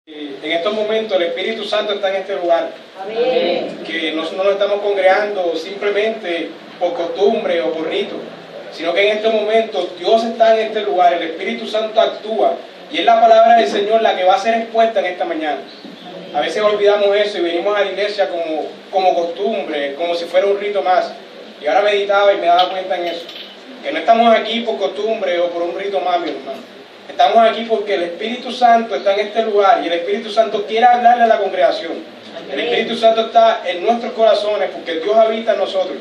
En estos momentos el Espíritu Santo está en este lugar. Amén. Que no nos estamos congregando simplemente por costumbre o por rito, sino que en estos momentos Dios está en este lugar, el Espíritu Santo actúa y es la palabra del Señor la que va a ser expuesta en esta mañana. A veces olvidamos eso y venimos a la iglesia como costumbre, como si fuera un rito más. Y ahora meditaba y me daba cuenta en eso, que no estamos aquí por costumbre o por un rito más, mi hermano. Estamos aquí porque el Espíritu Santo está en este lugar y el Espíritu Santo quiere hablarle a la congregación. El Espíritu Santo está en nuestros corazones porque Dios habita en nosotros.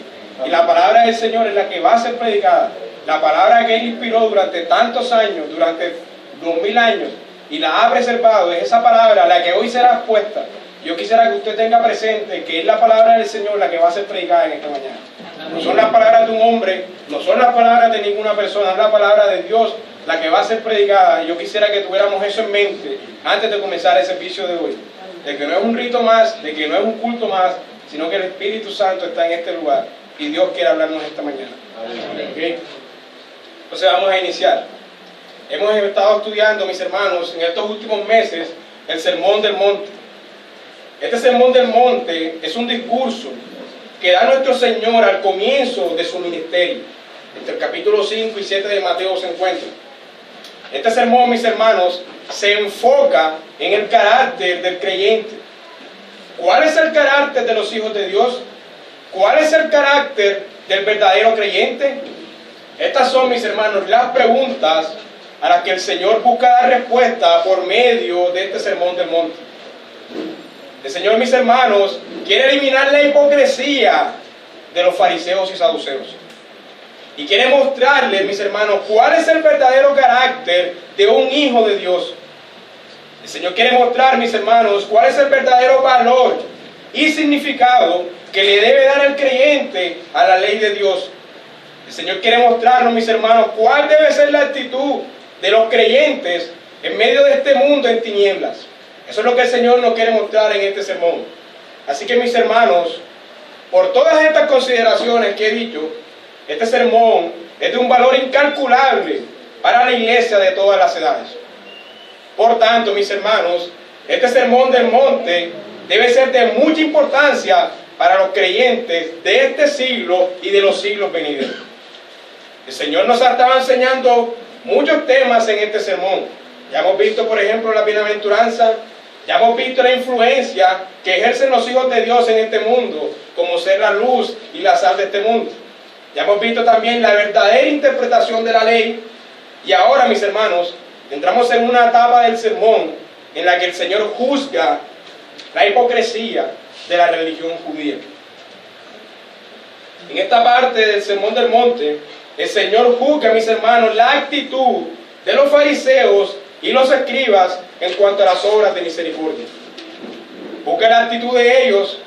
Y la palabra del Señor es la que va a ser predicada. La palabra que Él inspiró durante tantos años, durante 2000 años, y la ha preservado, es esa palabra la que hoy será expuesta. Yo quisiera que usted tenga presente que es la palabra del Señor la que va a ser predicada en esta mañana. No son las palabras de un hombre, no son las palabras de ninguna persona, es la palabra de Dios la que va a ser predicada. Y yo quisiera que tuviéramos eso en mente antes de comenzar el servicio de hoy. De que no es un rito más, de que no es un culto más, sino que el Espíritu Santo está en este lugar y Dios quiere hablarnos esta mañana. ¿Okay? Entonces vamos a iniciar. Hemos estado estudiando, mis hermanos, en estos últimos meses, el Sermón del Monte. Este Sermón del Monte es un discurso que da nuestro Señor al comienzo de su ministerio. Entre el capítulo 5 y 7 de Mateo se encuentra. Este sermón, mis hermanos, se enfoca en el carácter del creyente. ¿Cuál es el carácter de los hijos de Dios? ¿Cuál es el carácter del verdadero creyente? Estas son, mis hermanos, las preguntas a las que el Señor busca dar respuesta por medio de este sermón del monte. El Señor, mis hermanos, quiere eliminar la hipocresía de los fariseos y saduceos. Y quiere mostrarles, mis hermanos, cuál es el verdadero carácter de un hijo de Dios. El Señor quiere mostrar, mis hermanos, cuál es el verdadero valor y significado que le debe dar el creyente a la ley de Dios. El Señor quiere mostrarnos, mis hermanos, cuál debe ser la actitud de los creyentes en medio de este mundo en tinieblas. Eso es lo que el Señor nos quiere mostrar en este sermón. Así que, mis hermanos, por todas estas consideraciones que he dicho, este sermón es de un valor incalculable para la iglesia de todas las edades. Por tanto, mis hermanos, este sermón del monte debe ser de mucha importancia para los creyentes de este siglo y de los siglos venideros. El Señor nos estaba enseñando muchos temas en este sermón. Ya hemos visto, por ejemplo, la bienaventuranza. Ya hemos visto la influencia que ejercen los hijos de Dios en este mundo, como ser la luz y la sal de este mundo. Ya hemos visto también la verdadera interpretación de la ley. Y ahora, mis hermanos, entramos en una etapa del sermón en la que el Señor juzga la hipocresía de la religión judía. En esta parte del sermón del monte, el Señor juzga, mis hermanos, la actitud de los fariseos y los escribas en cuanto a las obras de misericordia. Busca la actitud de ellos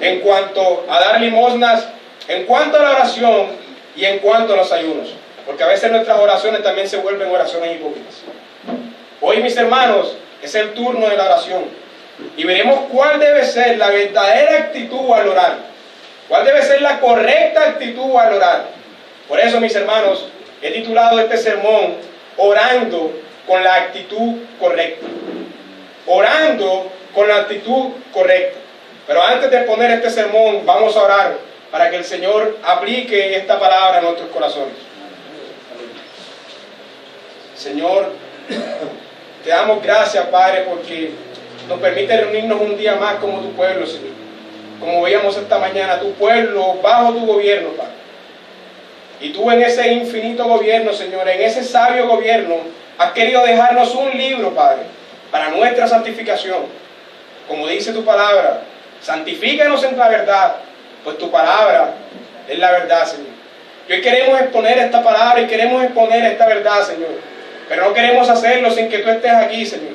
en cuanto a dar limosnas, en cuanto a la oración y en cuanto a los ayunos. Porque a veces nuestras oraciones también se vuelven oraciones hipócritas. Hoy, mis hermanos, es el turno de la oración. Y veremos cuál debe ser la verdadera actitud al orar. Cuál debe ser la correcta actitud al orar. Por eso, mis hermanos, he titulado este sermón Orando con la actitud correcta. Orando con la actitud correcta. Pero antes de poner este sermón, vamos a orar para que el Señor aplique esta palabra a nuestros corazones. Señor, te damos gracias, Padre, porque nos permite reunirnos un día más como tu pueblo, Señor. Como veíamos esta mañana, tu pueblo bajo tu gobierno, Padre. Y tú en ese infinito gobierno, Señor, en ese sabio gobierno, has querido dejarnos un libro, Padre, para nuestra santificación. Como dice tu palabra, santifícanos en la verdad, pues tu palabra es la verdad, Señor. Y hoy queremos exponer esta palabra y queremos exponer esta verdad, Señor. Pero no queremos hacerlo sin que tú estés aquí, Señor.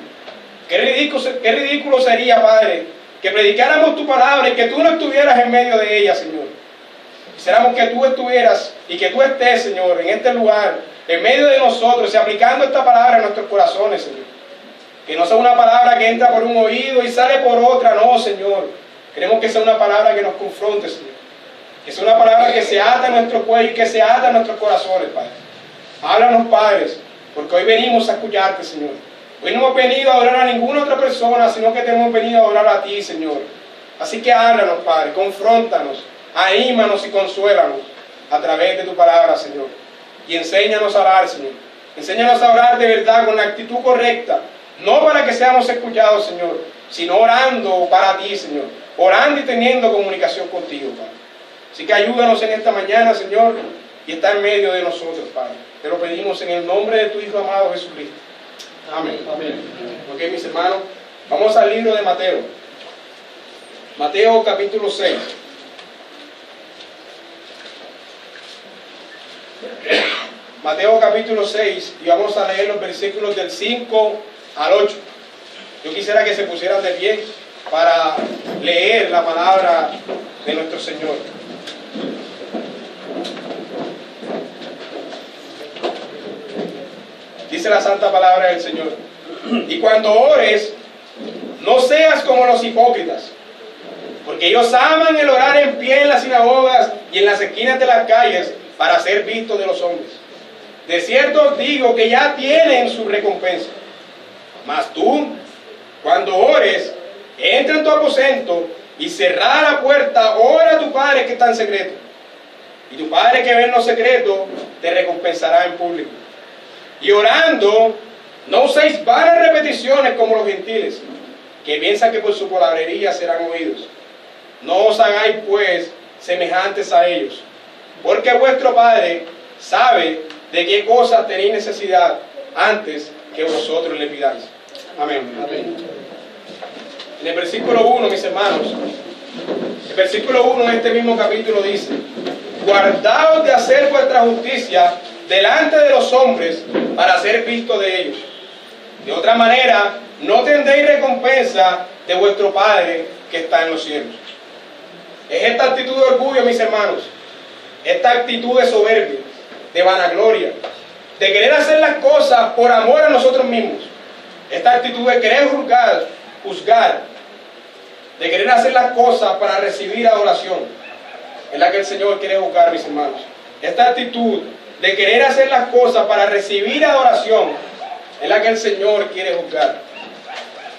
Qué ridículo sería, Padre, que predicáramos tu palabra y que tú no estuvieras en medio de ella, Señor. Quisiéramos que tú estuvieras y que tú estés, Señor, en este lugar, en medio de nosotros y aplicando esta palabra en nuestros corazones, Señor. Que no sea una palabra que entra por un oído y sale por otra, no, Señor. Queremos que sea una palabra que nos confronte, Señor. Que sea una palabra que se ata a nuestro cuello y que se ata a nuestros corazones, Padre. Háblanos, Padres, porque hoy venimos a escucharte, Señor. Hoy no hemos venido a adorar a ninguna otra persona, sino que te hemos venido a adorar a ti, Señor. Así que háblanos, Padre, confróntanos, anímanos y consuélanos a través de tu palabra, Señor. Y enséñanos a orar, Señor. Enséñanos a orar de verdad con la actitud correcta, no para que seamos escuchados, Señor, sino orando para ti, Señor. Orando y teniendo comunicación contigo, Padre. Así que ayúdanos en esta mañana, Señor, y está en medio de nosotros, Padre. Te lo pedimos en el nombre de tu Hijo amado Jesucristo. Amén. Amén. Ok, mis hermanos, vamos al libro de Mateo. Mateo capítulo 6. Mateo capítulo 6, y vamos a leer los versículos del 5 al 8. Yo quisiera que se pusieran de pie para leer la palabra de nuestro Señor. Dice la santa palabra del Señor: y cuando ores, no seas como los hipócritas, porque ellos aman el orar en pie en las sinagogas y en las esquinas de las calles para ser vistos de los hombres. De cierto os digo que ya tienen su recompensa. Mas tú, cuando ores, entra en tu aposento y cerrada la puerta, ora a tu Padre que está en secreto. Y tu Padre que ve en lo secreto te recompensará en público. Y orando, no uséis vanas repeticiones como los gentiles, que piensan que por su palabrería serán oídos. No os hagáis pues semejantes a ellos, porque vuestro Padre sabe de qué cosas tenéis necesidad antes que vosotros le pidáis. Amén. Amén. En el versículo 1, mis hermanos, el versículo 1 en este mismo capítulo dice: guardaos de hacer vuestra justicia delante de los hombres para ser vistos de ellos. De otra manera, no tendréis recompensa de vuestro Padre que está en los cielos. Es esta actitud de orgullo, mis hermanos, esta actitud de soberbia, de vanagloria, de querer hacer las cosas por amor a nosotros mismos, esta actitud de querer juzgar, de querer hacer las cosas para recibir adoración, es la que el Señor quiere juzgar, mis hermanos. Esta actitud de querer hacer las cosas para recibir adoración es la que el Señor quiere juzgar.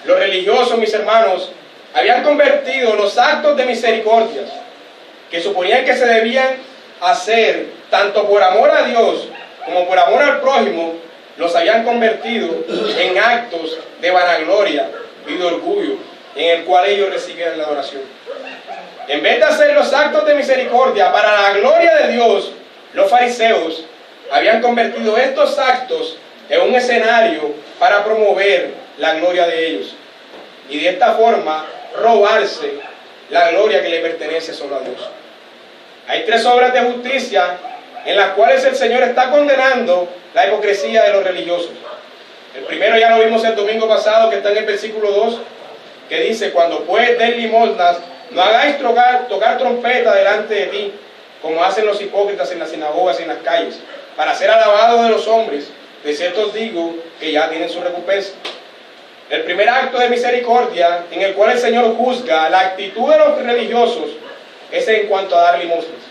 Los religiosos, mis hermanos, habían convertido los actos de misericordia que suponían que se debían hacer tanto por amor a Dios como por amor al prójimo, los habían convertido en actos de vanagloria y de orgullo en el cual ellos recibían la adoración. En vez de hacer los actos de misericordia para la gloria de Dios, los fariseos habían convertido estos actos en un escenario para promover la gloria de ellos y de esta forma robarse la gloria que le pertenece solo a Dios. Hay tres obras de justicia en las cuales el Señor está condenando la hipocresía de los religiosos. El primero ya lo vimos el domingo pasado, que está en el versículo 2, que dice: cuando pues den limosnas, no hagáis tocar trompeta delante de ti, como hacen los hipócritas en las sinagogas y en las calles, para ser alabados de los hombres. De cierto os digo que ya tienen su recompensa. El primer acto de misericordia en el cual el Señor juzga la actitud de los religiosos es en cuanto a dar limosnas.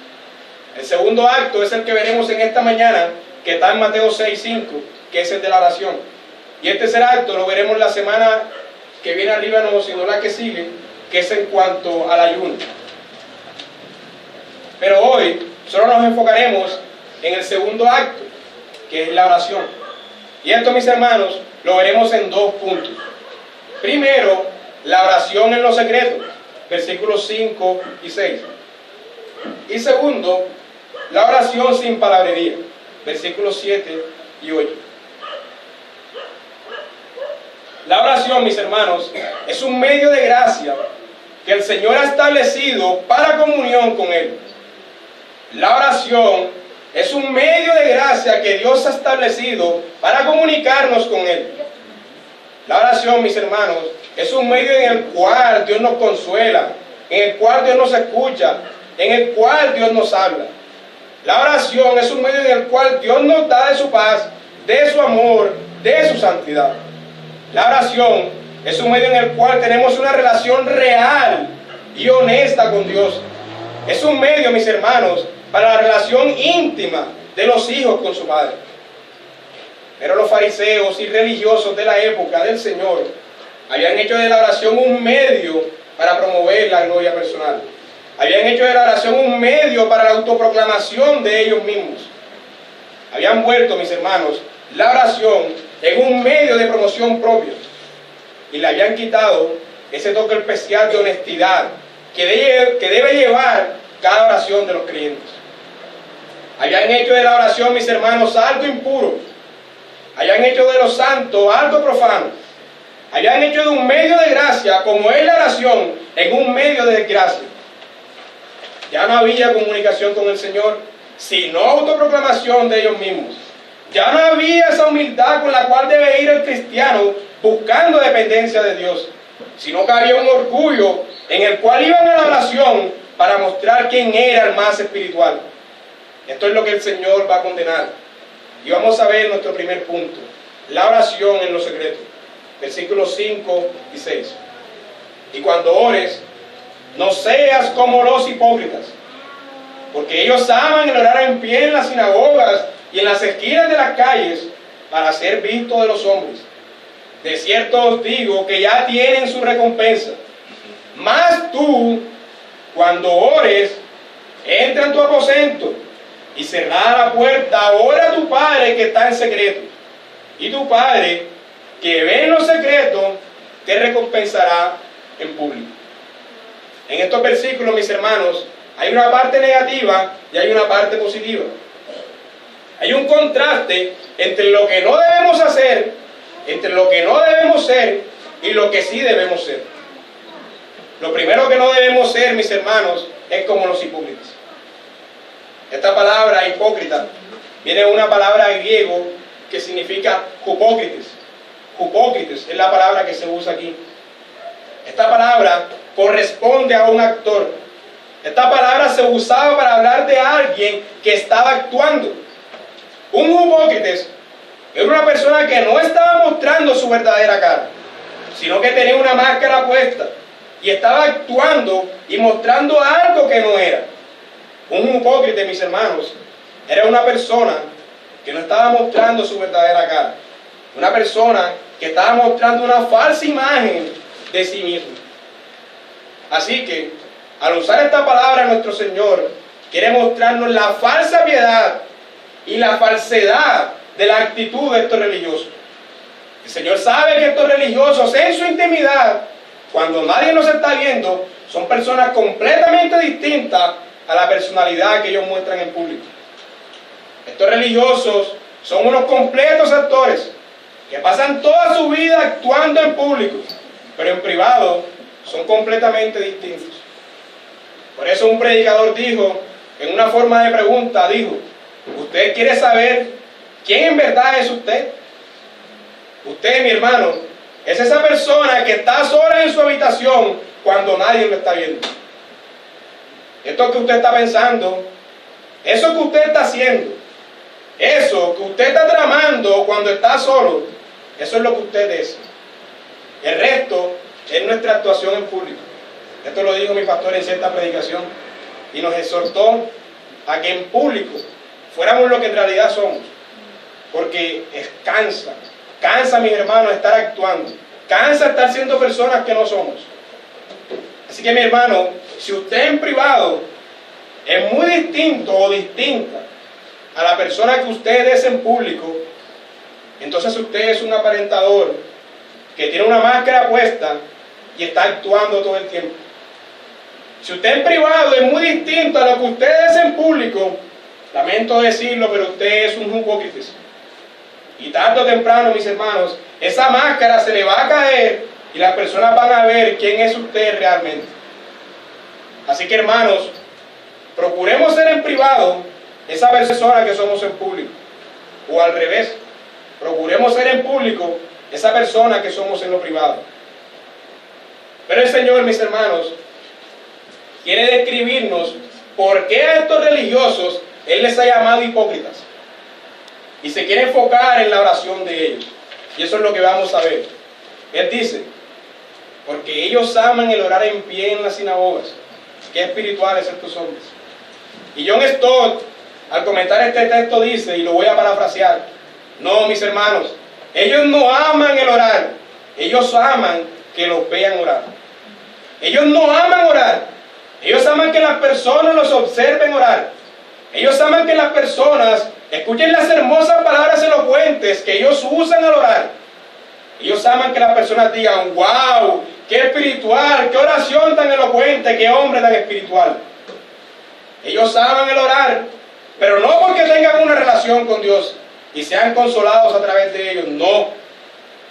El segundo acto es el que veremos en esta mañana, que está en Mateo 6:5, que es el de la oración. Y el tercer acto lo veremos la semana que viene arriba, no, sino la que sigue, que es en cuanto al ayuno. Pero hoy solo nos enfocaremos en el segundo acto, que es la oración. Y esto, mis hermanos, lo veremos en dos puntos. Primero, la oración en lo secreto, versículos 5 y 6. Y segundo, la oración sin palabrería, versículos 7 y 8. La oración, mis hermanos, es un medio de gracia que el Señor ha establecido para comunión con Él. La oración es un medio de gracia que Dios ha establecido para comunicarnos con Él. La oración, mis hermanos, es un medio en el cual Dios nos consuela, en el cual Dios nos escucha, en el cual Dios nos habla. La oración es un medio en el cual Dios nos da de su paz, de su amor, de su santidad. La oración es un medio en el cual tenemos una relación real y honesta con Dios. Es un medio, mis hermanos, para la relación íntima de los hijos con su Padre. Pero los fariseos y religiosos de la época del Señor habían hecho de la oración un medio para promover la gloria personal. Habían hecho de la oración un medio para la autoproclamación de ellos mismos. Habían vuelto, mis hermanos, la oración en un medio de promoción propio. Y le habían quitado ese toque especial de honestidad que debe llevar cada oración de los creyentes. Habían hecho de la oración, mis hermanos, algo impuro. Habían hecho de los santos algo profano. Habían hecho de un medio de gracia, como es la oración, en un medio de desgracia. Ya no había comunicación con el Señor, sino autoproclamación de ellos mismos. Ya no había esa humildad con la cual debe ir el cristiano buscando dependencia de Dios, sino que había un orgullo en el cual iban a la oración para mostrar quién era el más espiritual. Esto es lo que el Señor va a condenar. Y vamos a ver nuestro primer punto, la oración en lo secreto. Versículos 5 y 6. Y cuando ores, no seas como los hipócritas, porque ellos aman el orar en pie en las sinagogas y en las esquinas de las calles para ser vistos de los hombres. De cierto os digo que ya tienen su recompensa. Mas tú, cuando ores, entra en tu aposento y cerrada la puerta, ora a tu Padre que está en secreto. Y tu Padre, que ve en lo secreto, te recompensará en público. En estos versículos, mis hermanos, hay una parte negativa y hay una parte positiva. Hay un contraste entre lo que no debemos hacer, entre lo que no debemos ser y lo que sí debemos ser. Lo primero que no debemos ser, mis hermanos, es como los hipócritas. Esta palabra hipócrita viene de una palabra griego que significa hupócrites. Hupócrites es la palabra que se usa aquí. Esta palabra corresponde a un actor. Esta palabra se usaba para hablar de alguien que estaba actuando. Un hipócrites era una persona que no estaba mostrando su verdadera cara, sino que tenía una máscara puesta y estaba actuando y mostrando algo que no era. Un hipócrita, mis hermanos, era una persona que no estaba mostrando su verdadera cara. Una persona que estaba mostrando una falsa imagen de sí mismo. Así que, al usar esta palabra, nuestro Señor quiere mostrarnos la falsa piedad y la falsedad de la actitud de estos religiosos. El Señor sabe que estos religiosos en su intimidad, cuando nadie los está viendo, son personas completamente distintas a la personalidad que ellos muestran en público. Estos religiosos son unos completos actores que pasan toda su vida actuando en público, pero en privado son completamente distintos. Por eso un predicador dijo, en una forma de pregunta, dijo: ¿usted quiere saber quién en verdad es usted? Usted, mi hermano, es esa persona que está sola en su habitación cuando nadie lo está viendo. Esto que usted está pensando, eso que usted está haciendo, eso que usted está tramando cuando está solo, eso es lo que usted es. El resto es nuestra actuación en público. Esto lo dijo mi pastor en cierta predicación y nos exhortó a que en público fuéramos lo que en realidad somos, porque cansa, mis hermanos, estar actuando, cansa estar siendo personas que no somos. Así que, mi hermano, si usted en privado es muy distinto o distinta a la persona que usted es en público, entonces usted es un aparentador que tiene una máscara puesta y está actuando todo el tiempo. Si usted en privado es muy distinto a lo que usted es en público, lamento decirlo, pero usted es un hipócrita. Y tarde o temprano, mis hermanos, esa máscara se le va a caer y las personas van a ver quién es usted realmente. Así que, hermanos, procuremos ser en privado esa persona que somos en público. O al revés, procuremos ser en público esa persona que somos en lo privado. Pero el Señor, mis hermanos, quiere describirnos por qué a estos religiosos Él les ha llamado hipócritas. Y se quiere enfocar en la oración de ellos. Y eso es lo que vamos a ver. Él dice: porque ellos aman el orar en pie en las sinagogas. Qué espirituales estos hombres. Y John Stott, al comentar este texto, dice, y lo voy a parafrasear: No, mis hermanos, ellos no aman el orar, ellos aman que los vean orar. Ellos no aman orar, ellos aman que las personas los observen orar. Ellos aman que las personas escuchen las hermosas palabras elocuentes que ellos usan al orar. Ellos aman que las personas digan, wow, qué espiritual, qué oración tan elocuente, qué hombre tan espiritual. Ellos aman el orar, pero no porque tengan una relación con Dios y sean consolados a través de ellos, no.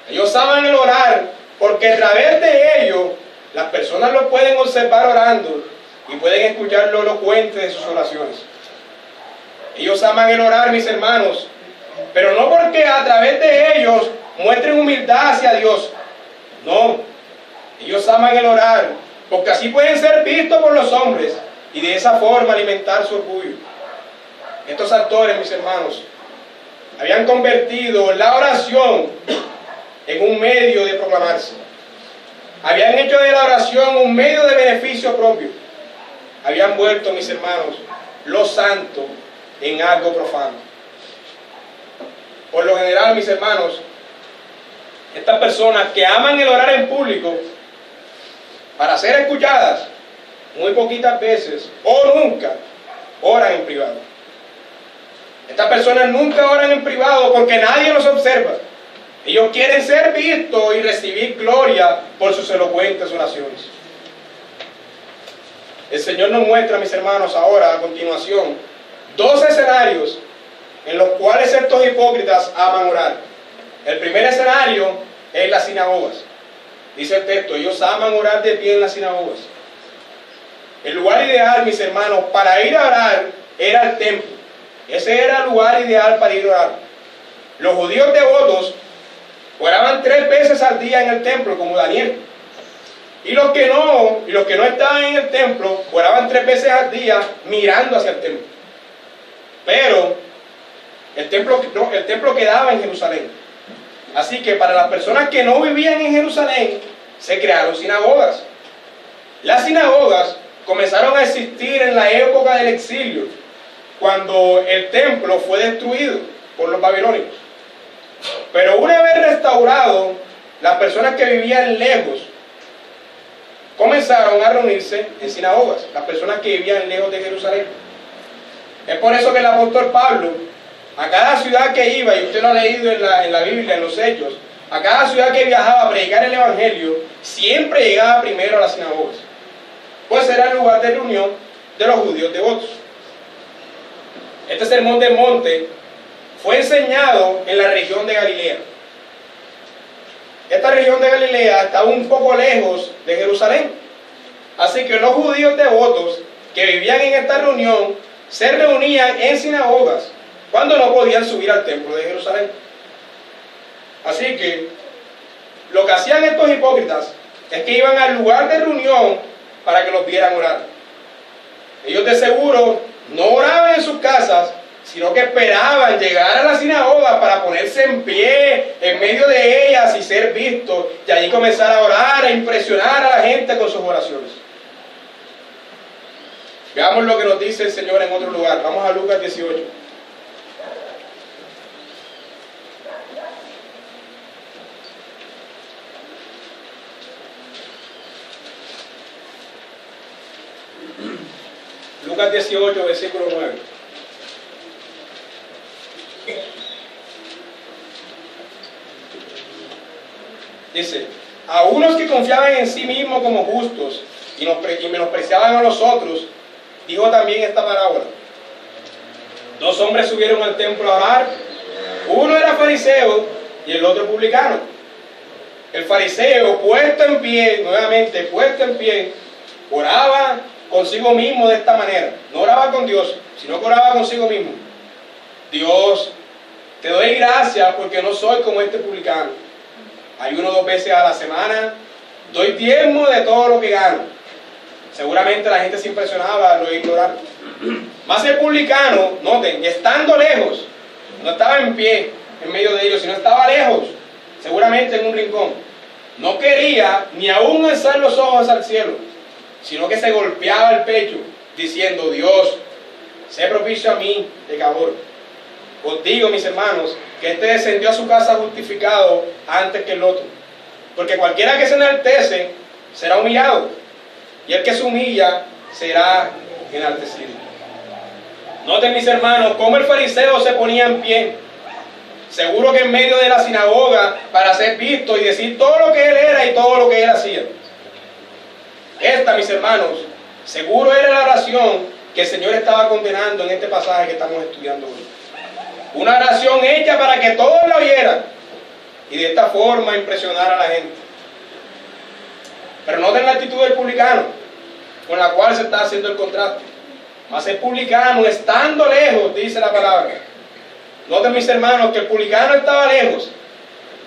Ellos aman el orar porque a través de ellos las personas lo pueden observar orando y pueden escuchar lo elocuente de sus oraciones. Ellos aman el orar, mis hermanos, pero no porque a través de ellos muestren humildad hacia Dios. No, ellos aman el orar porque así pueden ser vistos por los hombres y de esa forma alimentar su orgullo. Estos actores, mis hermanos, habían convertido la oración en un medio de proclamarse. Habían hecho de la oración un medio de beneficio propio. Habían vuelto, mis hermanos, lo santo en algo profano. Por lo general, mis hermanos, estas personas que aman el orar en público para ser escuchadas, muy poquitas veces o nunca oran en privado. Estas personas nunca oran en privado porque nadie los observa. Ellos quieren ser vistos y recibir gloria por sus elocuentes oraciones. El Señor nos muestra, mis hermanos, ahora a continuación, dos escenarios en los cuales estos hipócritas aman orar. El primer escenario es las sinagogas. Dice el texto, ellos aman orar de pie en las sinagogas. El lugar ideal, mis hermanos, para ir a orar era el templo. Ese era el lugar ideal para ir a orar. Los judíos devotos oraban 3 veces al día en el templo, como Daniel. Y los que no estaban en el templo, oraban 3 veces al día mirando hacia el templo. Pero el templo quedaba en Jerusalén. Así que para las personas que no vivían en Jerusalén, se crearon sinagogas. Las sinagogas comenzaron a existir en la época del exilio, cuando el templo fue destruido por los babilonios. Pero una vez restaurado, las personas que vivían lejos comenzaron a reunirse en sinagogas, las personas que vivían lejos de Jerusalén. Es por eso que el apóstol Pablo, a cada ciudad que iba, y usted lo ha leído en la Biblia, en los Hechos, a cada ciudad que viajaba a predicar el Evangelio, siempre llegaba primero a las sinagogas, pues era el lugar de reunión de los judíos devotos. Este sermón del monte fue enseñado en la región de Galilea. Esta región de Galilea estaba un poco lejos de Jerusalén. Así que los judíos devotos que vivían en esta reunión se reunían en sinagogas cuando no podían subir al templo de Jerusalén. Así que lo que hacían estos hipócritas es que iban al lugar de reunión para que los vieran orar. Ellos de seguro no oraban en sus casas, sino que esperaban llegar a la sinagoga para ponerse en pie en medio de ellas y ser vistos, y allí comenzar a orar, a impresionar a la gente con sus oraciones. Veamos lo que nos dice el Señor en otro lugar. Vamos a Lucas 18. Lucas 18, versículo 9. Dice, a unos que confiaban en sí mismos como justos y menospreciaban a los otros, dijo también esta parábola. 2 hombres subieron al templo a orar, uno era fariseo y el otro publicano. El fariseo, puesto en pie, nuevamente puesto en pie, oraba consigo mismo de esta manera. No oraba con Dios, sino que oraba consigo mismo. Dios, te doy gracias porque no soy como este publicano. Ayuno 2 veces a la semana, doy diezmo de todo lo que gano. Seguramente la gente se impresionaba al oírlo orar. Más el publicano, noten, estando lejos, no estaba en pie en medio de ellos, sino estaba lejos, seguramente en un rincón. No quería ni aún alzar los ojos al cielo, sino que se golpeaba el pecho, diciendo, Dios, sé propicio a mí, pecador. os digo, mis hermanos, que este descendió a su casa justificado antes que el otro. Porque cualquiera que se enaltece será humillado, y el que se humilla será enaltecido. Noten, mis hermanos, cómo el fariseo se ponía en pie, seguro que en medio de la sinagoga, para ser visto y decir todo lo que él era y todo lo que él hacía. Esta, mis hermanos, seguro era la oración que el Señor estaba condenando en este pasaje que estamos estudiando hoy. Una oración hecha para que todos la oyeran y de esta forma impresionar a la gente. Pero noten la actitud del publicano, con la cual se está haciendo el contraste. Mas el publicano, estando lejos, dice la palabra. Noten, mis hermanos, que el publicano estaba lejos.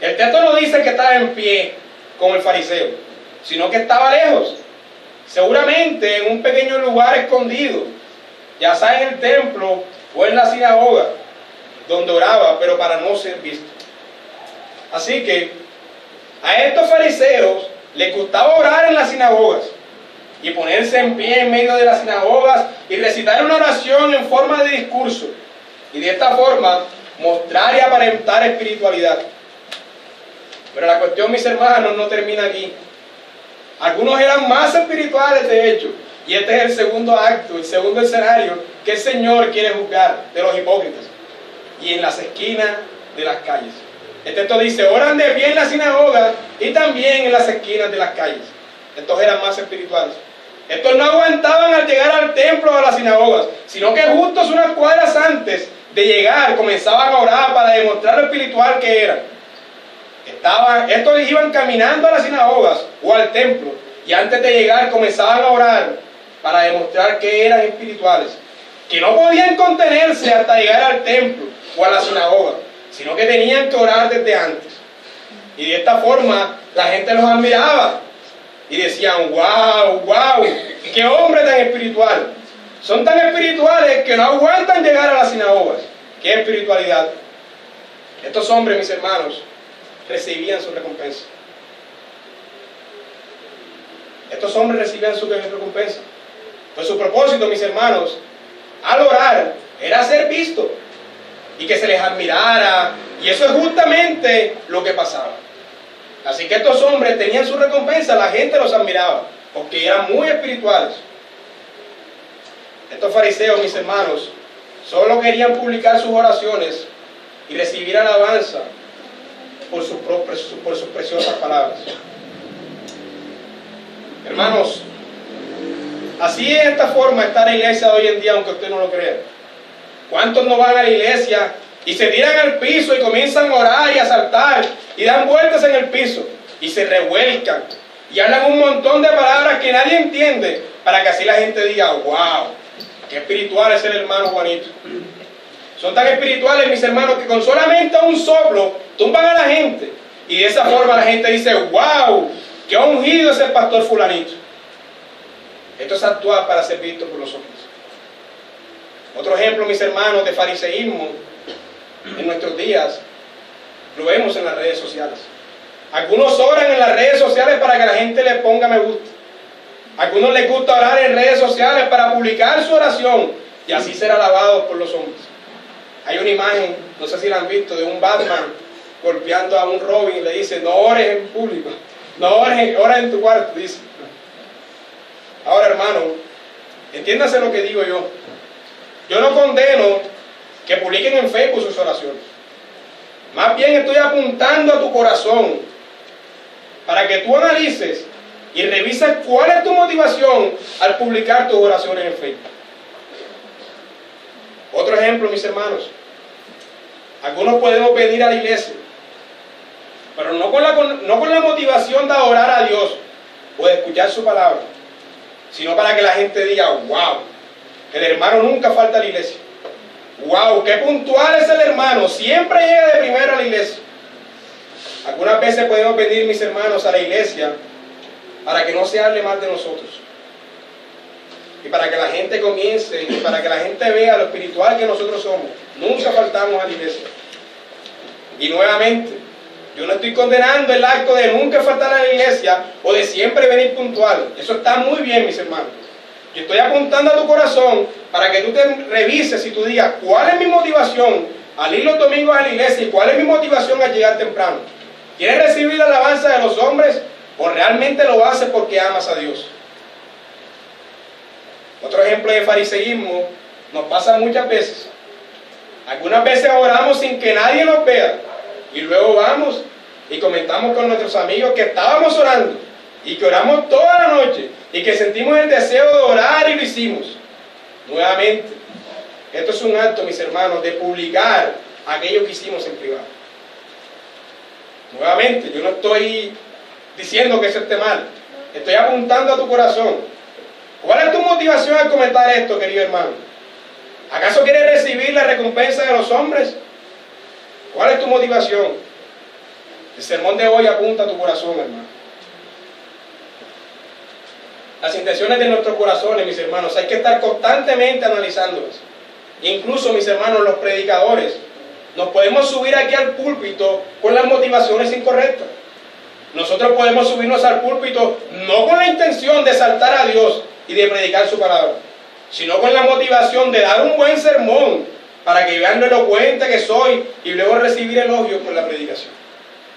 El texto no dice que estaba en pie como el fariseo, sino que estaba lejos. Seguramente en un pequeño lugar escondido, ya sea en el templo o en la sinagoga, donde oraba, pero para no ser visto. Así que a estos fariseos les gustaba orar en las sinagogas y ponerse en pie en medio de las sinagogas y recitar una oración en forma de discurso, y de esta forma mostrar y aparentar espiritualidad. Pero la cuestión, mis hermanos, no termina aquí. Algunos eran más espirituales, de hecho, y este es el segundo acto, el segundo escenario que el Señor quiere juzgar de los hipócritas, y en las esquinas de las calles. El texto dice: oran de pie en la sinagoga y también en las esquinas de las calles. Estos eran más espirituales. Estos no aguantaban al llegar al templo o a las sinagogas, sino que justo unas cuadras antes de llegar comenzaban a orar para demostrar lo espiritual que eran. Estos iban caminando a las sinagogas o al templo, y antes de llegar comenzaban a orar para demostrar que eran espirituales, que no podían contenerse hasta llegar al templo o a la sinagoga, sino que tenían que orar desde antes. Y de esta forma la gente los admiraba y decían: wow, wow, qué hombre tan espiritual. Son tan espirituales que no aguantan llegar a las sinagogas. Qué espiritualidad. Estos hombres, mis hermanos, recibían su recompensa. Estos hombres recibían su recompensa. Pues su propósito, mis hermanos, al orar, era ser visto y que se les admirara, y eso es justamente lo que pasaba. Así que estos hombres tenían su recompensa, la gente los admiraba, porque eran muy espirituales. Estos fariseos, mis hermanos, solo querían publicar sus oraciones y recibir alabanza por sus preciosas palabras. Hermanos, así es esta forma está la iglesia de hoy en día, aunque usted no lo crea. ¿Cuántos no van a la iglesia y se tiran al piso y comienzan a orar y a saltar y dan vueltas en el piso y se revuelcan y hablan un montón de palabras que nadie entiende, para que así la gente diga: wow, qué espiritual es el hermano Juanito? Son tan espirituales, mis hermanos, que con solamente un soplo tumban a la gente, y de esa forma la gente dice: wow, qué ungido es el pastor fulanito. Esto es actuar para ser visto por los hombres. Otro ejemplo, mis hermanos, de fariseísmo en nuestros días lo vemos en las redes sociales. Algunos oran en las redes sociales para que la gente le ponga me gusta. Algunos les gusta orar en redes sociales para publicar su oración y así ser alabados por los hombres. Hay una imagen, no sé si la han visto, de un Batman golpeando a un Robin y le dice: no ores en público, no ores, ora en tu cuarto, dice. Ahora, hermano, entiéndase lo que digo yo. Yo no condeno que publiquen en Facebook sus oraciones. Más bien estoy apuntando a tu corazón para que tú analices y revises cuál es tu motivación al publicar tus oraciones en Facebook. Otro ejemplo, mis hermanos. Algunos podemos venir a la iglesia, pero no con la motivación de adorar a Dios o de escuchar su palabra, sino para que la gente diga: wow, el hermano nunca falta a la iglesia. Wow, qué puntual es el hermano, siempre llega de primero a la iglesia. Algunas veces podemos venir, mis hermanos, a la iglesia para que no se hable mal de nosotros, y para que la gente comience, y para que la gente vea lo espiritual que nosotros somos. Nunca faltamos a la iglesia. Y nuevamente, yo no estoy condenando el acto de nunca faltar a la iglesia o de siempre venir puntual. Eso está muy bien, mis hermanos. Yo estoy apuntando a tu corazón para que tú te revises y tú digas: ¿cuál es mi motivación al ir los domingos a la iglesia, ¿y cuál es mi motivación al llegar temprano? ¿Quieres recibir la alabanza de los hombres o realmente lo haces porque amas a Dios? Otro ejemplo de fariseísmo nos pasa muchas veces. Algunas veces oramos sin que nadie nos vea y luego vamos y comentamos con nuestros amigos que estábamos orando y que oramos toda la noche y que sentimos el deseo de orar y lo hicimos. Nuevamente, esto es un acto, mis hermanos, de publicar aquello que hicimos en privado. Nuevamente, yo no estoy diciendo que eso esté mal, estoy apuntando a tu corazón. ¿Cuál es tu motivación al comentar esto, querido hermano? ¿Acaso quieres recibir la recompensa de los hombres? ¿Cuál es tu motivación? El sermón de hoy apunta a tu corazón, hermano. Las intenciones de nuestros corazones, mis hermanos, hay que estar constantemente analizándolas. Incluso, mis hermanos, los predicadores, nos podemos subir aquí al púlpito con las motivaciones incorrectas. Nosotros podemos subirnos al púlpito no con la intención de exaltar a Dios y de predicar su palabra, sino con la motivación de dar un buen sermón para que vean lo elocuente que soy y luego recibir elogios por la predicación.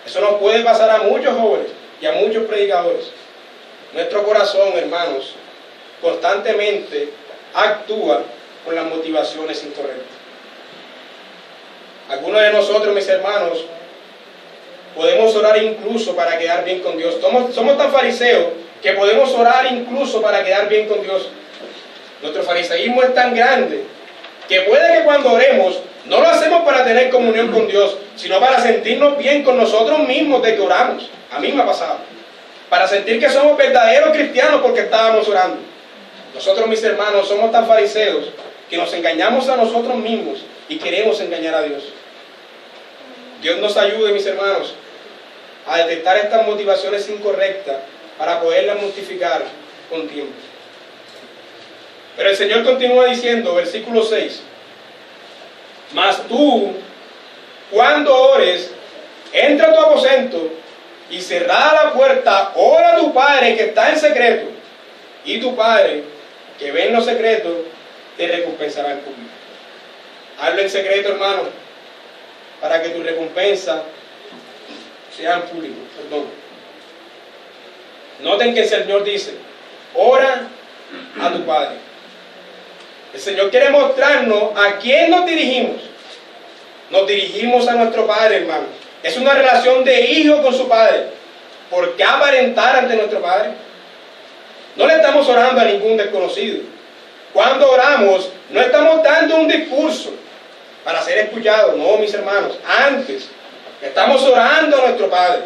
Eso nos puede pasar a muchos jóvenes y a muchos predicadores. Nuestro corazón, hermanos, constantemente actúa con las motivaciones incorrectas. Algunos de nosotros, mis hermanos, podemos orar incluso para quedar bien con Dios. Somos tan fariseos que podemos orar incluso para quedar bien con Dios. Nuestro fariseísmo es tan grande que puede que cuando oremos no lo hacemos para tener comunión con Dios, sino para sentirnos bien con nosotros mismos de que oramos. A mí me ha pasado. Para sentir que somos verdaderos cristianos porque estábamos orando. Nosotros, mis hermanos, somos tan fariseos que nos engañamos a nosotros mismos y queremos engañar a Dios. Dios nos ayude, mis hermanos, a detectar estas motivaciones incorrectas para poderlas mortificar con tiempo. Pero el Señor continúa diciendo, versículo 6, mas tú, cuando ores, entra a tu aposento y cerrada la puerta, ora a tu Padre que está en secreto, y tu Padre que ve en lo secreto te recompensará en público. Hazlo en secreto, hermano, para que tu recompensa sea en público. Perdón. Noten que el Señor dice, ora a tu Padre. El Señor quiere mostrarnos a quién nos dirigimos. Nos dirigimos a nuestro Padre, hermano. Es una relación de hijo con su Padre. ¿Por qué aparentar ante nuestro Padre? No le estamos orando a ningún desconocido. Cuando oramos, no estamos dando un discurso para ser escuchados. No, mis hermanos. Antes, estamos orando a nuestro Padre.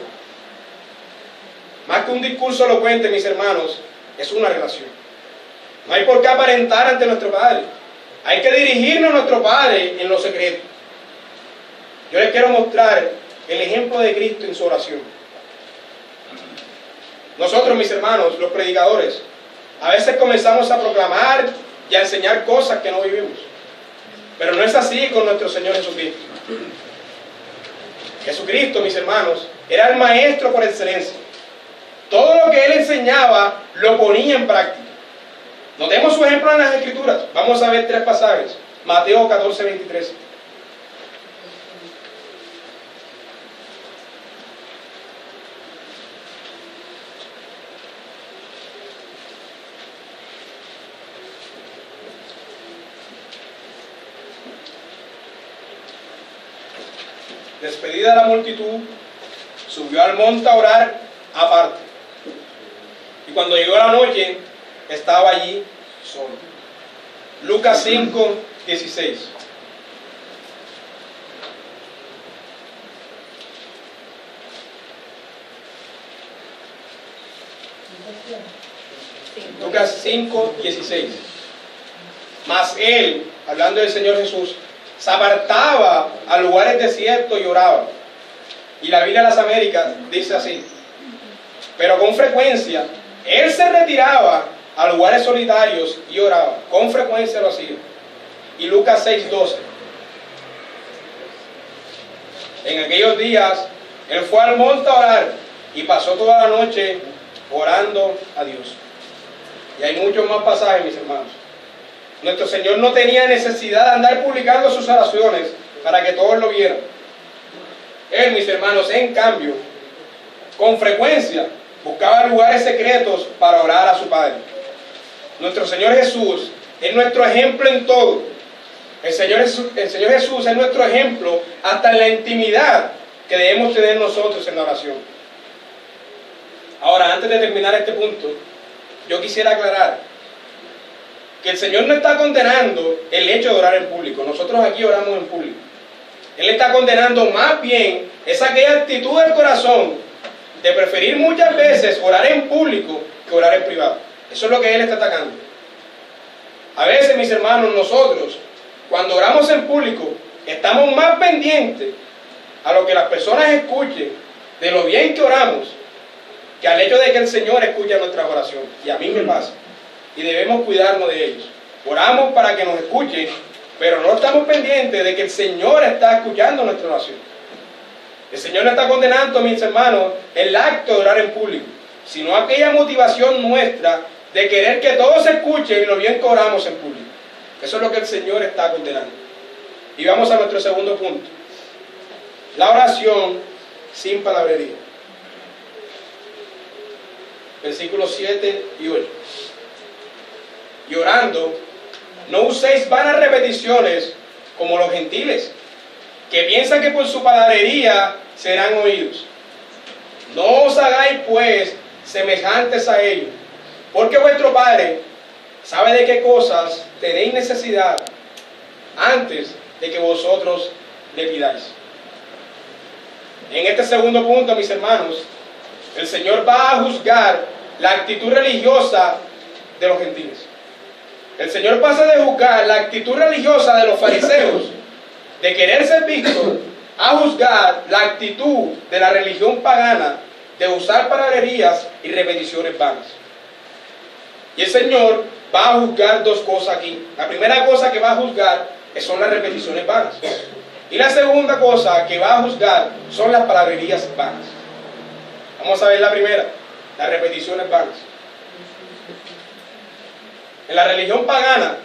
Más que un discurso elocuente, mis hermanos, es una relación. No hay por qué aparentar ante nuestro Padre. Hay que dirigirnos a nuestro Padre en lo secreto. Yo les quiero mostrar el ejemplo de Cristo en su oración. Nosotros, mis hermanos, los predicadores, a veces comenzamos a proclamar y a enseñar cosas que no vivimos. Pero no es así con nuestro Señor Jesucristo. Jesucristo, mis hermanos, era el maestro por excelencia. Todo lo que Él enseñaba, lo ponía en práctica. Notemos su ejemplo en las Escrituras. Vamos a ver 3 pasajes. Mateo 14, 23. Despedida la multitud, subió al monte a orar aparte. Y cuando llegó la noche, estaba allí solo. Lucas 5, 16. Lucas 5, 16. Mas él, hablando del Señor Jesús, se apartaba a lugares desiertos y oraba. Y la Biblia de las Américas dice así: pero con frecuencia él se retiraba a lugares solitarios y oraba. Con frecuencia lo hacía. Y Lucas 6:12. En aquellos días él fue al monte a orar y pasó toda la noche orando a Dios. Y hay muchos más pasajes, mis hermanos. Nuestro Señor no tenía necesidad de andar publicando sus oraciones para que todos lo vieran. Él, mis hermanos, en cambio, con frecuencia buscaba lugares secretos para orar a su Padre. Nuestro Señor Jesús es nuestro ejemplo en todo. El Señor Jesús es nuestro ejemplo hasta en la intimidad que debemos tener nosotros en la oración. Ahora, antes de terminar este punto, yo quisiera aclarar que el Señor no está condenando el hecho de orar en público. Nosotros aquí oramos en público. Él está condenando más bien esa aquella actitud del corazón de preferir muchas veces orar en público que orar en privado. Eso es lo que Él está atacando. A veces, mis hermanos, nosotros, cuando oramos en público, estamos más pendientes a lo que las personas escuchen, de lo bien que oramos, que al hecho de que el Señor escuche nuestras oraciones. Y a mí me pasa. Y debemos cuidarnos de ellos. Oramos para que nos escuchen, pero no estamos pendientes de que el Señor está escuchando nuestra oración. El Señor no está condenando, mis hermanos, el acto de orar en público, sino aquella motivación nuestra de querer que todos escuchen lo bien que oramos en público. Eso es lo que el Señor está condenando. Y vamos a nuestro segundo punto. La oración sin palabrería. Versículos 7 y 8. Y orando, no uséis vanas repeticiones como los gentiles, que piensan que por su palabrería serán oídos. No os hagáis pues semejantes a ellos, porque vuestro Padre sabe de qué cosas tenéis necesidad antes de que vosotros le pidáis. En este segundo punto, mis hermanos, el Señor va a juzgar la actitud religiosa de los gentiles. El Señor pasa de juzgar la actitud religiosa de los fariseos, de querer ser visto, a juzgar la actitud de la religión pagana, de usar palabrerías y repeticiones vanas. Y el Señor va a juzgar dos cosas aquí. La primera cosa que va a juzgar son las repeticiones vanas. Y la segunda cosa que va a juzgar son las palabrerías vanas. Vamos a ver la primera, las repeticiones vanas. En la religión pagana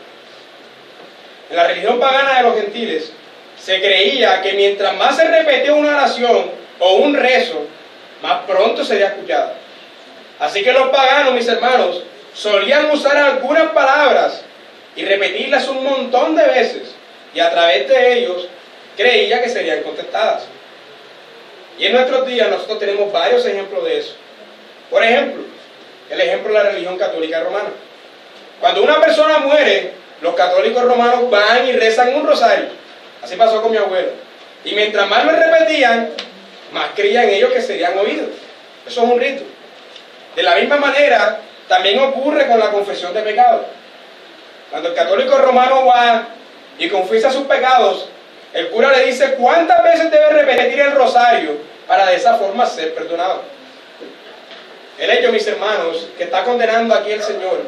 de los gentiles, se creía que mientras más se repetía una oración o un rezo, más pronto sería escuchada. Así que los paganos, mis hermanos, solían usar algunas palabras y repetirlas un montón de veces, y a través de ellos creía que serían contestadas. Y en nuestros días nosotros tenemos varios ejemplos de eso. Por ejemplo, el ejemplo de la religión católica romana. Cuando una persona muere, los católicos romanos van y rezan un rosario. Así pasó con mi abuelo. Y mientras más lo repetían, más creían ellos que serían oídos. Eso es un rito. De la misma manera, también ocurre con la confesión de pecados. Cuando el católico romano va y confiesa sus pecados, el cura le dice cuántas veces debe repetir el rosario para de esa forma ser perdonado. El hecho, mis hermanos, que está condenando aquí el Señor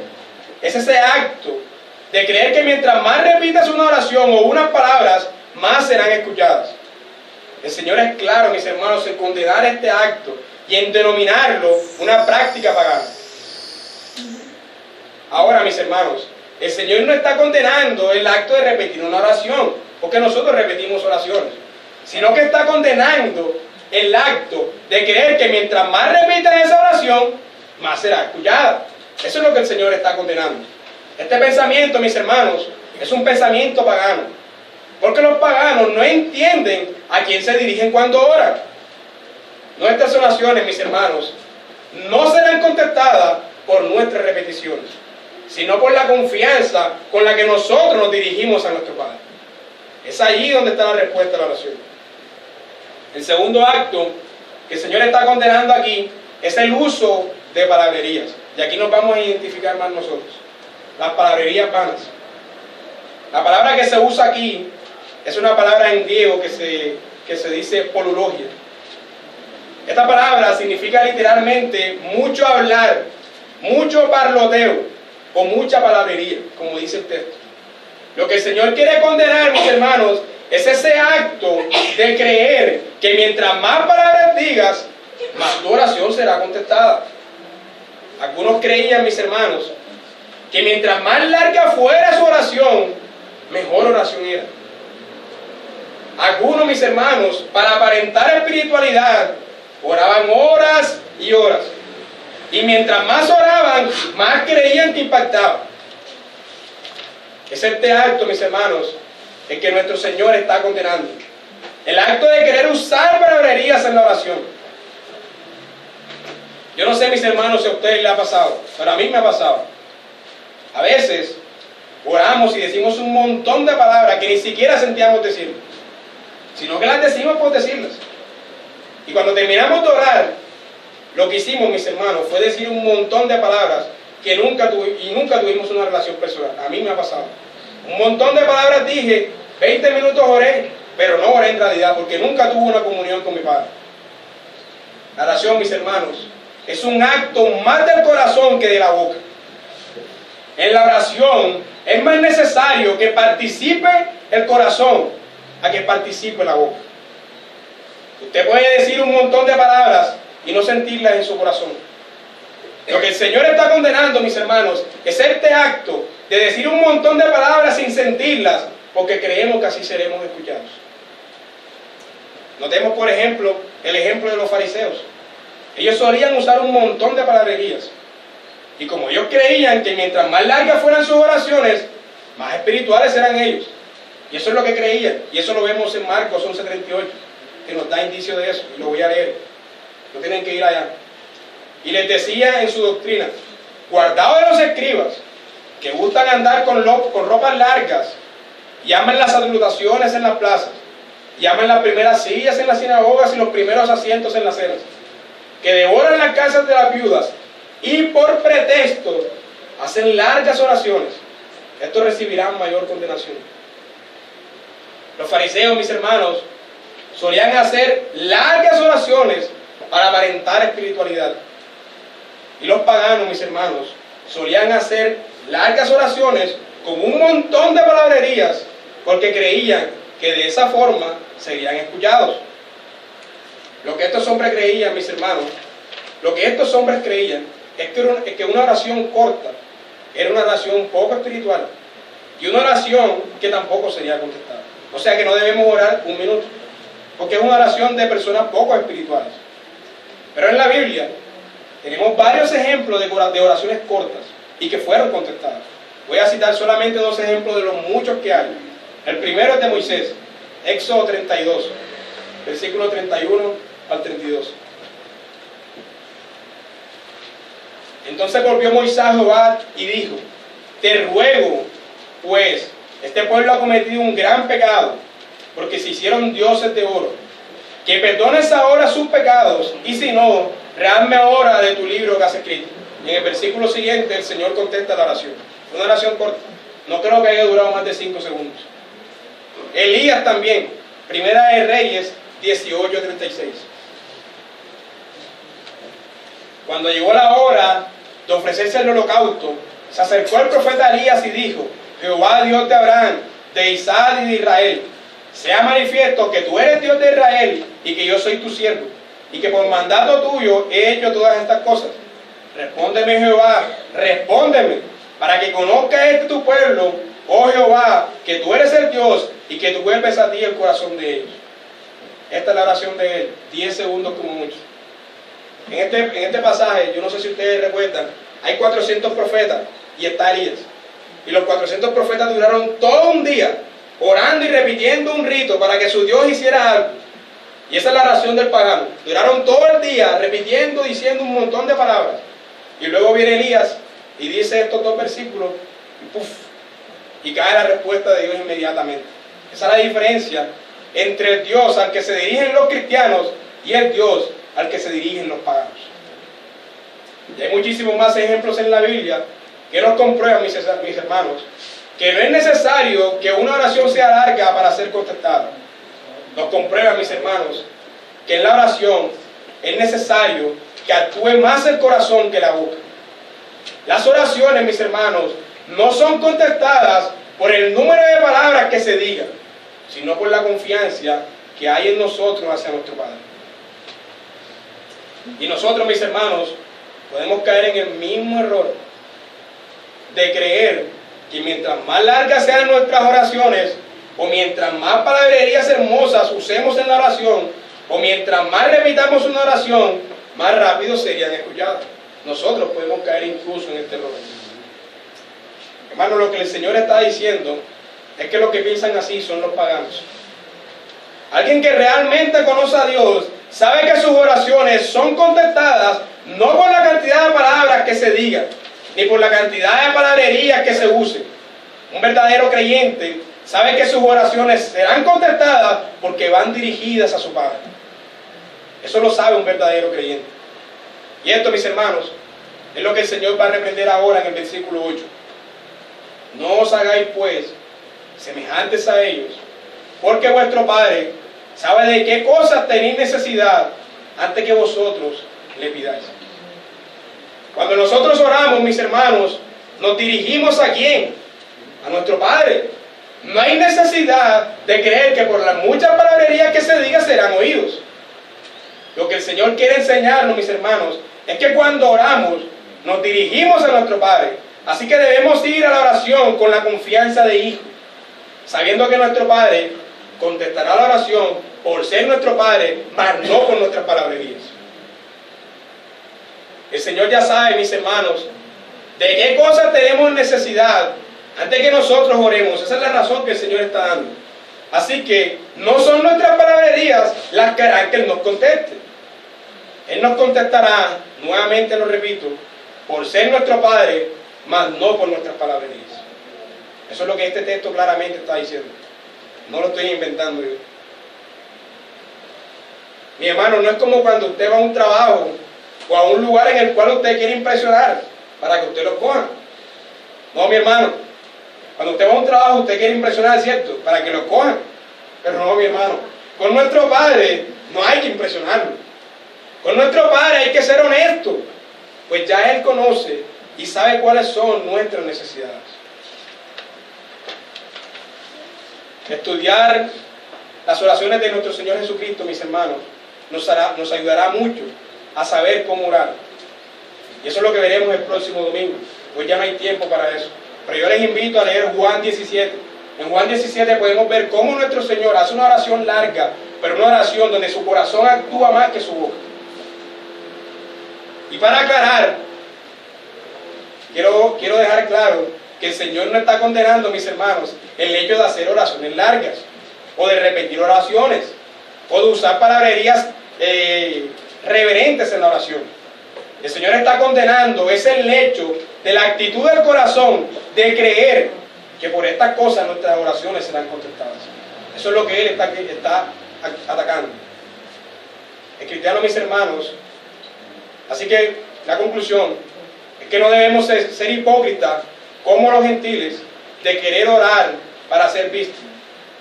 es ese acto de creer que mientras más repitas una oración o unas palabras, más serán escuchadas. El Señor es claro, mis hermanos, en condenar este acto y en denominarlo una práctica pagana. Ahora, mis hermanos, el Señor no está condenando el acto de repetir una oración, porque nosotros repetimos oraciones, sino que está condenando el acto de creer que mientras más repitas esa oración, más será escuchada. Eso es lo que el Señor está condenando. Este pensamiento, mis hermanos, es un pensamiento pagano, porque los paganos no entienden a quién se dirigen cuando oran. Nuestras oraciones, mis hermanos, no serán contestadas por nuestras repeticiones, sino por la confianza con la que nosotros nos dirigimos a nuestro Padre. Es allí donde está la respuesta a la oración. El segundo acto que el Señor está condenando aquí es el uso de palabrerías. Y aquí nos vamos a identificar más nosotros. Las palabrerías vanas. La palabra que se usa aquí es una palabra en griego que se dice polulogia. Esta palabra significa literalmente mucho hablar, mucho parloteo o mucha palabrería, como dice el texto. Lo que el Señor quiere condenar, mis hermanos, es ese acto de creer que mientras más palabras digas, más tu oración será contestada. Algunos creían, mis hermanos, que mientras más larga fuera su oración, mejor oración era. Algunos, mis hermanos, para aparentar espiritualidad, oraban horas y horas. Y mientras más oraban, más creían que impactaba. Es este acto, mis hermanos, el que nuestro Señor está condenando. El acto de querer usar palabrerías en la oración. Yo no sé, mis hermanos, si a ustedes les ha pasado, pero a mí me ha pasado. A veces oramos y decimos un montón de palabras que ni siquiera sentíamos decir, sino que las decimos por decirlas. Y cuando terminamos de orar, lo que hicimos, mis hermanos, fue decir un montón de palabras que nunca tuvimos una relación personal. A mí me ha pasado. Un montón de palabras dije, 20 minutos oré, pero no oré en realidad, porque nunca tuve una comunión con mi Padre. La oración, mis hermanos, es un acto más del corazón que de la boca. En la oración es más necesario que participe el corazón a que participe la boca. Usted puede decir un montón de palabras y no sentirlas en su corazón. Lo que el Señor está condenando, mis hermanos, es este acto de decir un montón de palabras sin sentirlas, porque creemos que así seremos escuchados. Notemos, por ejemplo, el ejemplo de los fariseos. Ellos solían usar un montón de palabrerías. Y como ellos creían que mientras más largas fueran sus oraciones, más espirituales eran ellos. Y eso es lo que creían. Y eso lo vemos en Marcos 11:38, que nos da indicio de eso. Y lo voy a leer. No tienen que ir allá. Y les decía en su doctrina: guardaos de los escribas, que gustan andar con ropas largas, y aman las salutaciones en las plazas, y aman las primeras sillas en las sinagogas y los primeros asientos en las cenas, que devoran las casas de las viudas, y por pretexto hacen largas oraciones. Estos recibirán mayor condenación. Los fariseos, mis hermanos, solían hacer largas oraciones para aparentar espiritualidad. Y los paganos, mis hermanos, solían hacer largas oraciones con un montón de palabrerías, porque creían que de esa forma serían escuchados. Lo que estos hombres creían, mis hermanos, es que una oración corta era una oración poco espiritual, y una oración que tampoco sería contestada. O sea que no debemos orar un minuto, porque es una oración de personas poco espirituales. Pero en la Biblia tenemos varios ejemplos de oraciones cortas y que fueron contestadas. Voy a citar solamente 2 ejemplos de los muchos que hay. El primero es de Moisés, Éxodo 32, versículo 31 al 32. Entonces volvió Moisés a Jehová y dijo: te ruego, pues, este pueblo ha cometido un gran pecado, porque se hicieron dioses de oro, que perdones ahora sus pecados, y si no, rehazme ahora de tu libro que has escrito. Y en el versículo siguiente el Señor contesta la oración. Una oración corta, no creo que haya durado más de 5 segundos. Elías también, Primera de Reyes 18:36. Cuando llegó la hora de ofrecerse el holocausto, se acercó el profeta Elías y dijo: Jehová, Dios de Abraham, de Isaac y de Israel, sea manifiesto que tú eres Dios de Israel y que yo soy tu siervo, y que por mandato tuyo he hecho todas estas cosas. Respóndeme, Jehová, respóndeme, para que conozca tu pueblo, oh Jehová, que tú eres el Dios y que tú vuelves a ti el corazón de ellos. Esta es la oración de él, 10 segundos como mucho. En este pasaje, yo no sé si ustedes recuerdan, hay 400 profetas y está Elías. Y los 400 profetas duraron todo un día orando y repitiendo un rito para que su Dios hiciera algo. Y esa es la oración del pagano. Duraron todo el día repitiendo, diciendo un montón de palabras. Y luego viene Elías y dice estos 2 versículos y ¡puf! Y cae la respuesta de Dios inmediatamente. Esa es la diferencia entre el Dios al que se dirigen los cristianos y el Dios al que se dirigen los paganos. Y hay muchísimos más ejemplos en la Biblia que nos comprueban, mis hermanos, que no es necesario que una oración sea larga para ser contestada. Nos comprueban, mis hermanos, que en la oración es necesario que actúe más el corazón que la boca. Las oraciones, mis hermanos, no son contestadas por el número de palabras que se digan, sino por la confianza que hay en nosotros hacia nuestro Padre. Y nosotros, mis hermanos, podemos caer en el mismo error de creer que mientras más largas sean nuestras oraciones, o mientras más palabrerías hermosas usemos en la oración, o mientras más repitamos una oración, más rápido serían escuchadas. Nosotros podemos caer incluso en este error. Hermano, lo que el Señor está diciendo es que los que piensan así son los paganos. Alguien que realmente conoce a Dios sabe que sus oraciones son contestadas no por la cantidad de palabras que se digan, ni por la cantidad de palabrerías que se usen. Un verdadero creyente sabe que sus oraciones serán contestadas porque van dirigidas a su Padre. Eso lo sabe un verdadero creyente. Y esto, mis hermanos, es lo que el Señor va a reprender ahora en el versículo 8. No os hagáis pues semejantes a ellos, porque vuestro Padre sabe de qué cosas tenéis necesidad antes que vosotros le pidáis. Cuando nosotros oramos, mis hermanos, nos dirigimos ¿a quién? A nuestro Padre. No hay necesidad de creer que por las muchas palabrerías que se digan serán oídos. Lo que el Señor quiere enseñarnos, mis hermanos, es que cuando oramos nos dirigimos a nuestro Padre. Así que debemos ir a la oración con la confianza de hijo, sabiendo que nuestro Padre contestará la oración por ser nuestro Padre, mas no por nuestras palabrerías. El Señor ya sabe, mis hermanos, de qué cosas tenemos necesidad antes que nosotros oremos. Esa es la razón que el Señor está dando. Así que no son nuestras palabrerías las que harán que Él nos conteste. Él nos contestará, nuevamente lo repito, por ser nuestro Padre, mas no por nuestras palabrerías. Eso es lo que este texto claramente está diciendo. No lo estoy inventando yo. Mi hermano, no es como cuando usted va a un trabajo o a un lugar en el cual usted quiere impresionar para que usted lo coja. No, mi hermano. Cuando usted va a un trabajo, usted quiere impresionar, ¿cierto? Para que lo cojan. Pero no, mi hermano. Con nuestro Padre no hay que impresionarlo. Con nuestro Padre hay que ser honesto. Pues ya Él conoce y sabe cuáles son nuestras necesidades. Estudiar las oraciones de nuestro Señor Jesucristo, mis hermanos, nos ayudará mucho a saber cómo orar. Y eso es lo que veremos el próximo domingo. Pues ya no hay tiempo para eso. Pero yo les invito a leer Juan 17. En Juan 17 podemos ver cómo nuestro Señor hace una oración larga, pero una oración donde su corazón actúa más que su boca. Y para aclarar, quiero dejar claro que el Señor no está condenando, mis hermanos, el hecho de hacer oraciones largas, o de repetir oraciones, o de usar palabrerías reverentes en la oración. El Señor está condenando es el hecho de la actitud del corazón de creer que por estas cosas nuestras oraciones serán contestadas. Eso es lo que Él está atacando. El cristiano, mis hermanos, así que la conclusión es que no debemos ser hipócritas como los gentiles de querer orar para ser vistos.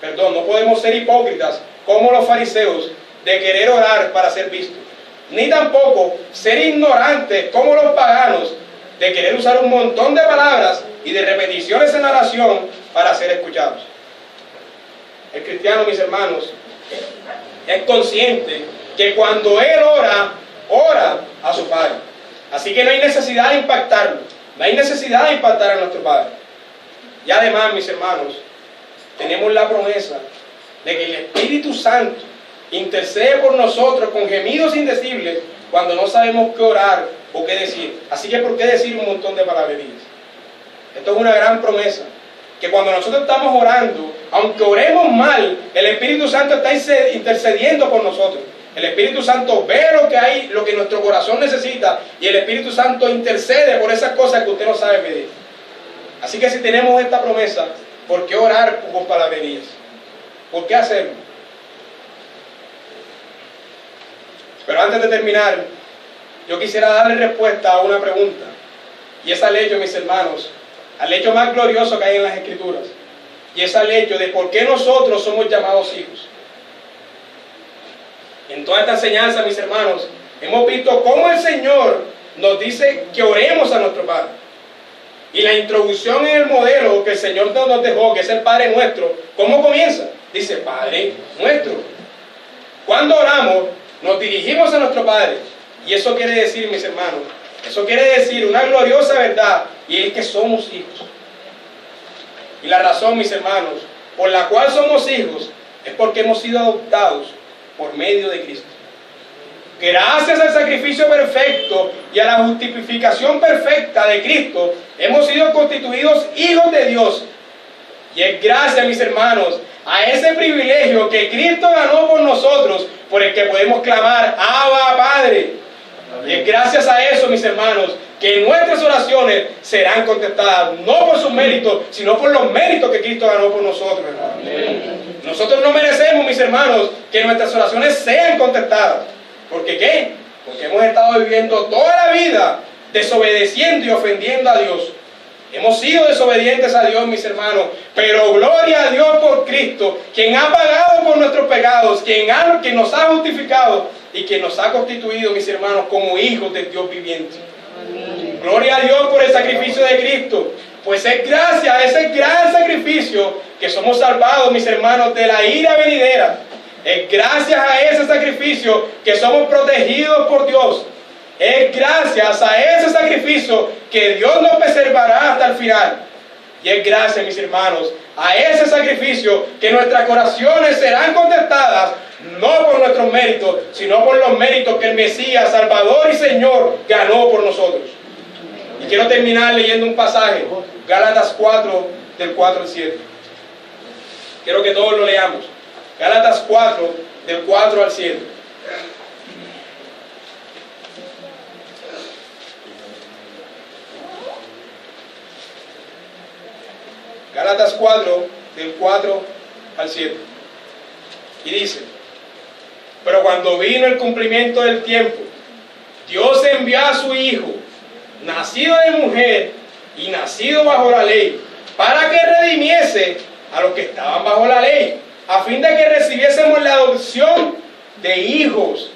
Perdón, no podemos ser hipócritas como los fariseos de querer orar para ser vistos. Ni tampoco ser ignorantes como los paganos de querer usar un montón de palabras y de repeticiones en la oración para ser escuchados. El cristiano, mis hermanos, es consciente que cuando él ora a su Padre. Así que no hay necesidad de impactarlo. No hay necesidad de impactar a nuestro Padre. Y además, mis hermanos, tenemos la promesa de que el Espíritu Santo intercede por nosotros con gemidos indecibles cuando no sabemos qué orar o qué decir. Así que, ¿por qué decir un montón de palabrerías? Esto es una gran promesa. Que cuando nosotros estamos orando, aunque oremos mal, el Espíritu Santo está intercediendo por nosotros. El Espíritu Santo ve lo que hay, lo que nuestro corazón necesita, y el Espíritu Santo intercede por esas cosas que usted no sabe pedir. Así que si tenemos esta promesa, ¿por qué orar con palabrerías? ¿Por qué hacerlo? Pero antes de terminar, yo quisiera darle respuesta a una pregunta. Y es al hecho, mis hermanos, al hecho más glorioso que hay en las Escrituras. Y es al hecho de por qué nosotros somos llamados hijos. En toda esta enseñanza, mis hermanos, hemos visto cómo el Señor nos dice que oremos a nuestro Padre. Y la introducción en el modelo que el Señor nos dejó, que es el Padre nuestro, ¿cómo comienza? Dice, Padre nuestro. Cuando oramos, nos dirigimos a nuestro Padre. Y eso quiere decir, mis hermanos, eso quiere decir una gloriosa verdad, y es que somos hijos. Y la razón, mis hermanos, por la cual somos hijos, es porque hemos sido adoptados por medio de Cristo. Gracias al sacrificio perfecto y a la justificación perfecta de Cristo, hemos sido constituidos hijos de Dios. Y es gracias, mis hermanos, a ese privilegio que Cristo ganó por nosotros, por el que podemos clamar, Abba, Padre. Y es gracias a eso, mis hermanos, que nuestras oraciones serán contestadas, no por sus méritos, sino por los méritos que Cristo ganó por nosotros, hermanos. Nosotros no merecemos, mis hermanos, que nuestras oraciones sean contestadas. ¿Por qué qué? Porque hemos estado viviendo toda la vida desobedeciendo y ofendiendo a Dios. Hemos sido desobedientes a Dios, mis hermanos, pero gloria a Dios por Cristo, quien ha pagado por nuestros pecados, quien nos ha justificado y quien nos ha constituido, mis hermanos, como hijos del Dios viviente. Amén. Gloria a Dios por el sacrificio de Cristo, pues es gracias a ese gran sacrificio que somos salvados, mis hermanos, de la ira venidera. Es gracias a ese sacrificio que somos protegidos por Dios. Es gracias a ese sacrificio que Dios nos preservará hasta el final. Y es gracias, mis hermanos, a ese sacrificio que nuestras oraciones serán contestadas, no por nuestros méritos, sino por los méritos que el Mesías, Salvador y Señor ganó por nosotros. Y quiero terminar leyendo un pasaje, Gálatas 4, del 4 al 7. Quiero que todos lo leamos. Gálatas 4, del 4 al 7. Gálatas 4, del 4 al 7. Y dice: pero cuando vino el cumplimiento del tiempo, Dios envió a su Hijo, nacido de mujer y nacido bajo la ley, para que redimiese a los que estaban bajo la ley, a fin de que recibiésemos la adopción de hijos.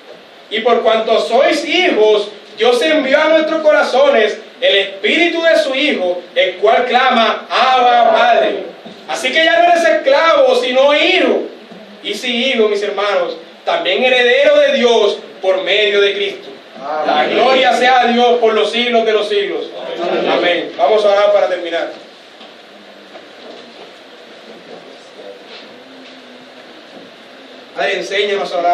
Y por cuanto sois hijos, Dios envió a nuestros corazones el Espíritu de su Hijo, el cual clama, Abba, Padre. Así que ya no eres esclavo, sino hijo. Y si hijo, mis hermanos, también heredero de Dios por medio de Cristo. Amén. La gloria sea a Dios por los siglos de los siglos. Amén. Amén. Vamos a orar para terminar. Padre, enséñanos a orar.